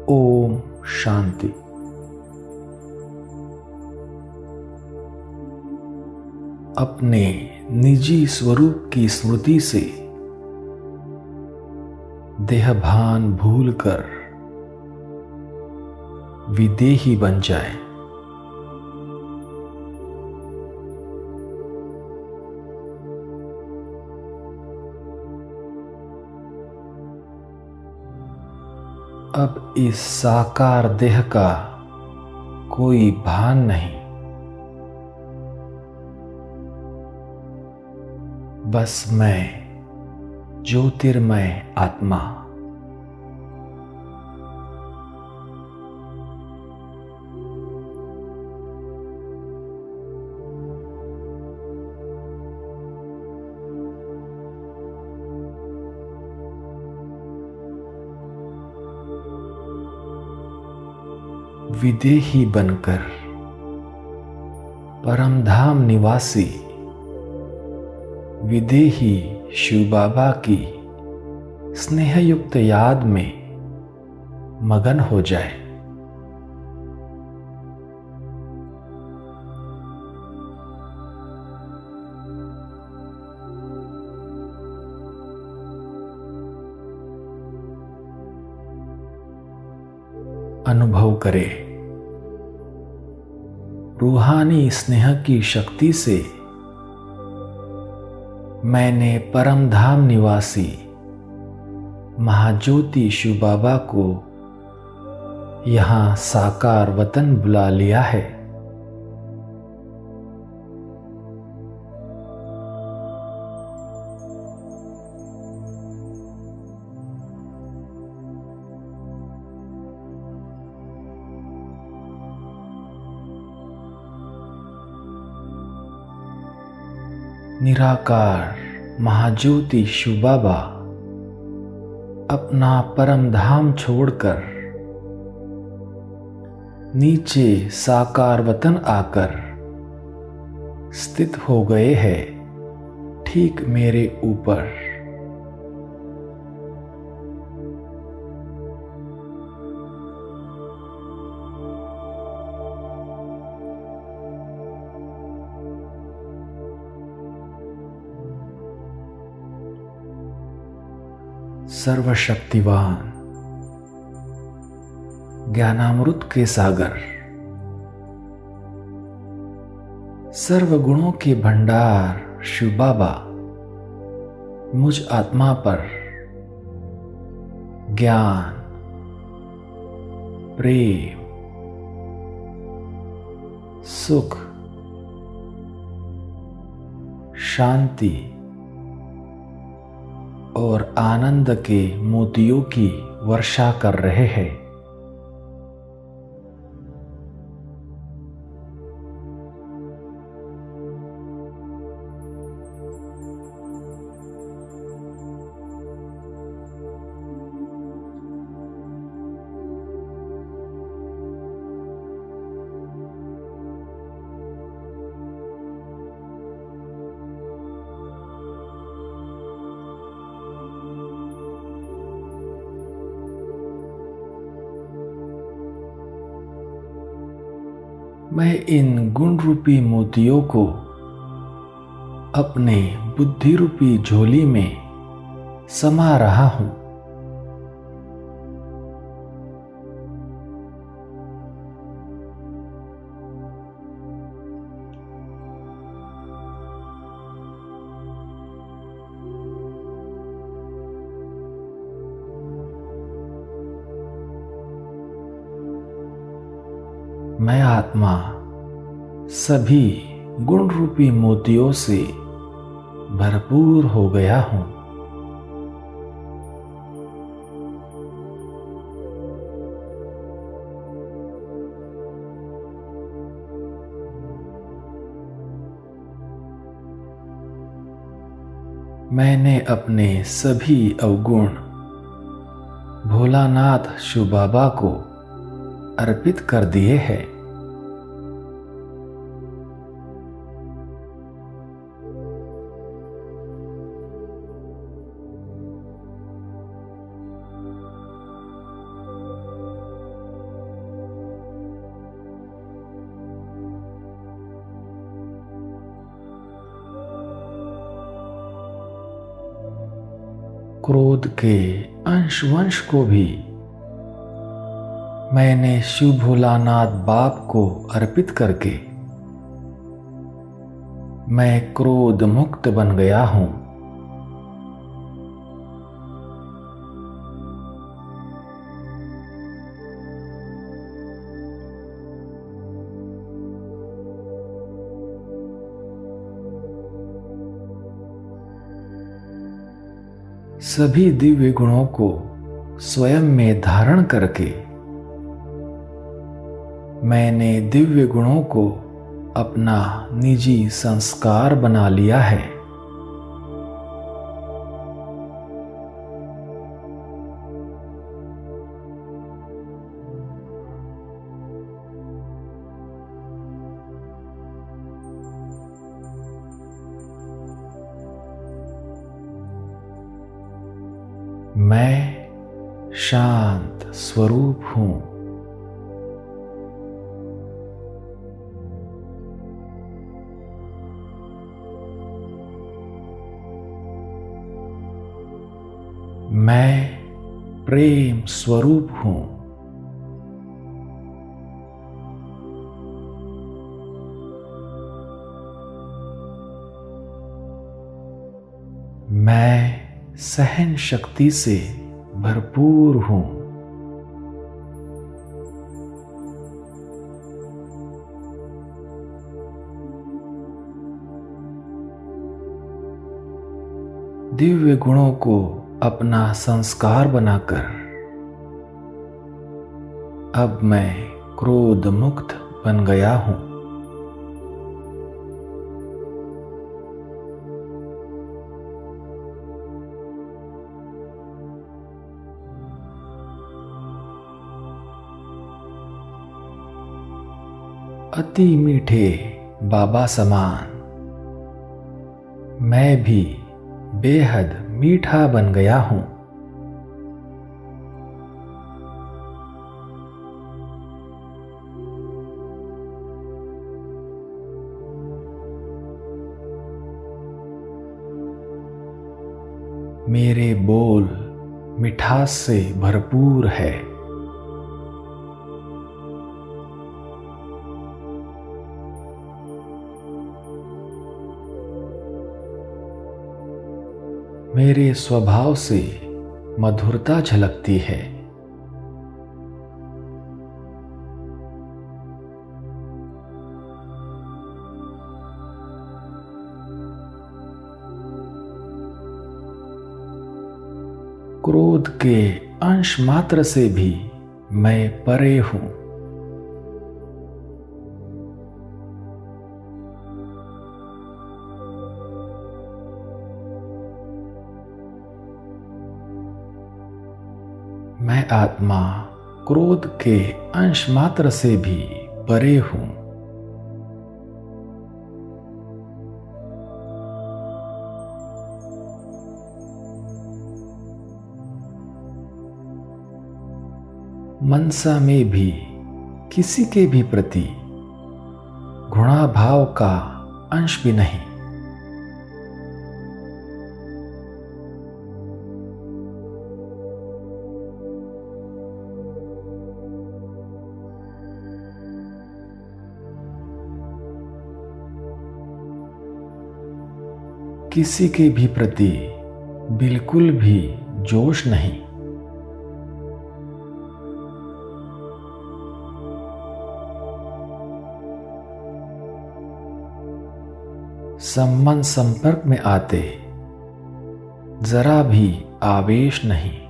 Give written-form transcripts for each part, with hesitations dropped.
ओम शांति। अपने निजी स्वरूप की स्मृति से देहभान भूलकर विदेही बन जाए। अब इस साकार देह का कोई भान नहीं, बस मैं ज्योतिर्मय आत्मा। विदेही बनकर परमधाम निवासी विदेही शिव बाबा की स्नेहयुक्त याद में मगन हो जाए। अनुभव करे रूहानी स्नेह की शक्ति से मैंने परमधाम निवासी महाज्योति शिव बाबा को यहाँ साकार वतन बुला लिया है। निराकार महाज्योति शिव बाबा अपना परम धाम छोड़कर नीचे साकार वतन आकर स्थित हो गए हैं ठीक मेरे ऊपर। सर्वशक्तिवान ज्ञानामृत के सागर, सर्वगुणों के भंडार शिव बाबा मुझ आत्मा पर ज्ञान, प्रेम, सुख, शांति और आनंद के मोतियों की वर्षा कर रहे हैं। मैं इन गुण रूपी मोतियों को अपने बुद्धि रूपी झोली में समा रहा हूं। मैं आत्मा सभी गुण रूपी मोतियों से भरपूर हो गया हूं। मैंने अपने सभी अवगुण भोलानाथ शिव बाबा को अर्पित कर दिए हैं। क्रोध के अंश-वंश को भी मैंने शिव भोलानाथ बाप को अर्पित करके मैं क्रोध मुक्त बन गया हूं। सभी दिव्य गुणों को स्वयं में धारण करके मैंने दिव्य गुणों को अपना निजी संस्कार बना लिया है। मैं शांत स्वरूप हूं। मैं प्रेम स्वरूप हूं। मैं सहन शक्ति से भरपूर हूं। दिव्य गुणों को अपना संस्कार बनाकर अब मैं क्रोध मुक्त बन गया हूं। अति मीठे बाबा समान मैं भी बेहद मीठा बन गया हूं। मेरे बोल मिठास से भरपूर है। मेरे स्वभाव से मधुरता झलकती है। क्रोध के अंश मात्र से भी मैं परे हूं। मैं आत्मा क्रोध के अंश मात्र से भी परे हूं। मनसा में भी किसी के भी प्रति घृणाभाव का अंश भी नहीं। किसी के भी प्रति बिल्कुल भी जोश नहीं। संबंध संपर्क में आते जरा भी आवेश नहीं।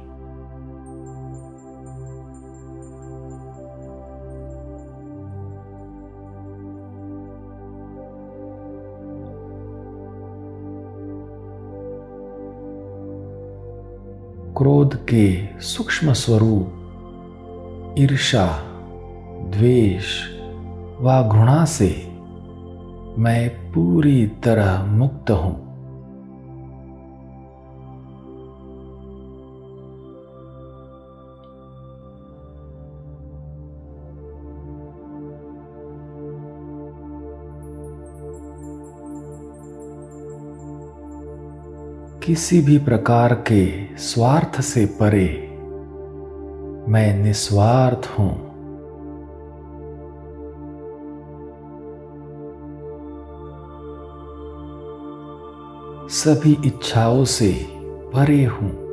क्रोध के सूक्ष्म स्वरूप ईर्ष्या, द्वेष व घृणा से मैं पूरी तरह मुक्त हूं। किसी भी प्रकार के स्वार्थ से परे मैं निस्वार्थ हूं। सभी इच्छाओं से परे हूं।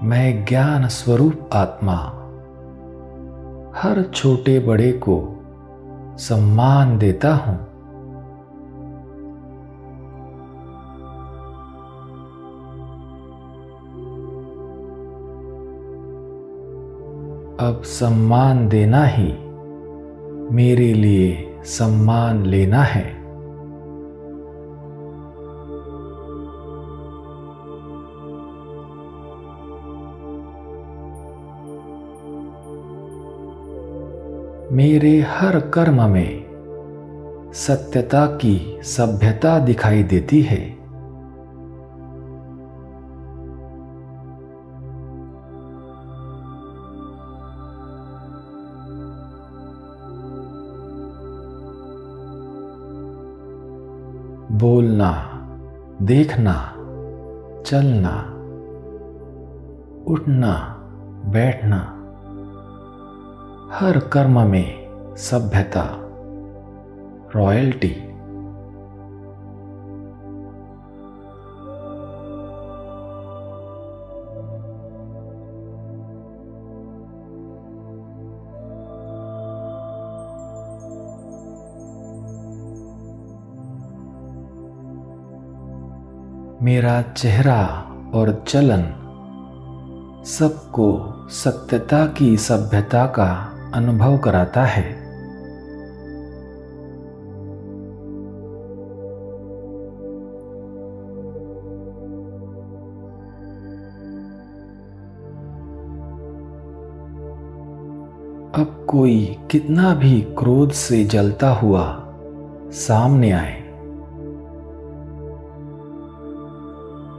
मैं ज्ञान स्वरूप आत्मा हर छोटे बड़े को सम्मान देता हूं। अब सम्मान देना ही मेरे लिए सम्मान लेना है। मेरे हर कर्म में सत्यता की सभ्यता दिखाई देती है। बोलना, देखना, चलना, उठना, बैठना, हर कर्म में सभ्यता, रॉयल्टी। मेरा चेहरा और चलन सबको सत्यता की सभ्यता का अनुभव कराता है। अब कोई कितना भी क्रोध से जलता हुआ सामने आए,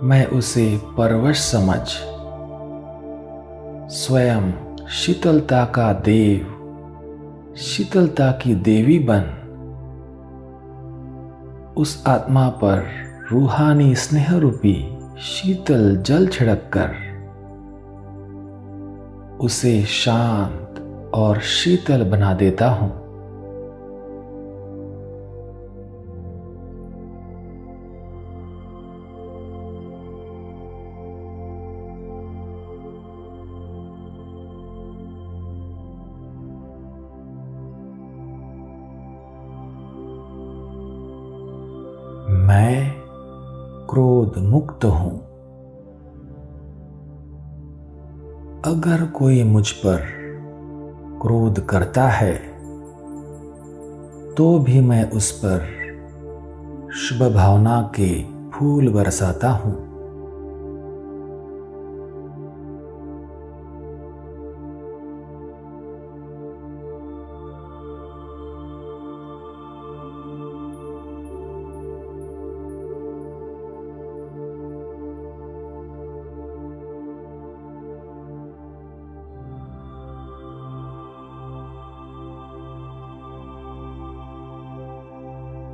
मैं उसे परवश समझ स्वयं शीतलता का देव, शीतलता की देवी बन उस आत्मा पर रूहानी स्नेह रूपी शीतल जल छिड़क कर उसे शांत और शीतल बना देता हूं। मैं क्रोध मुक्त हूं। अगर कोई मुझ पर क्रोध करता है तो भी मैं उस पर शुभ भावना के फूल बरसाता हूं।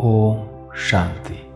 ओम शांति।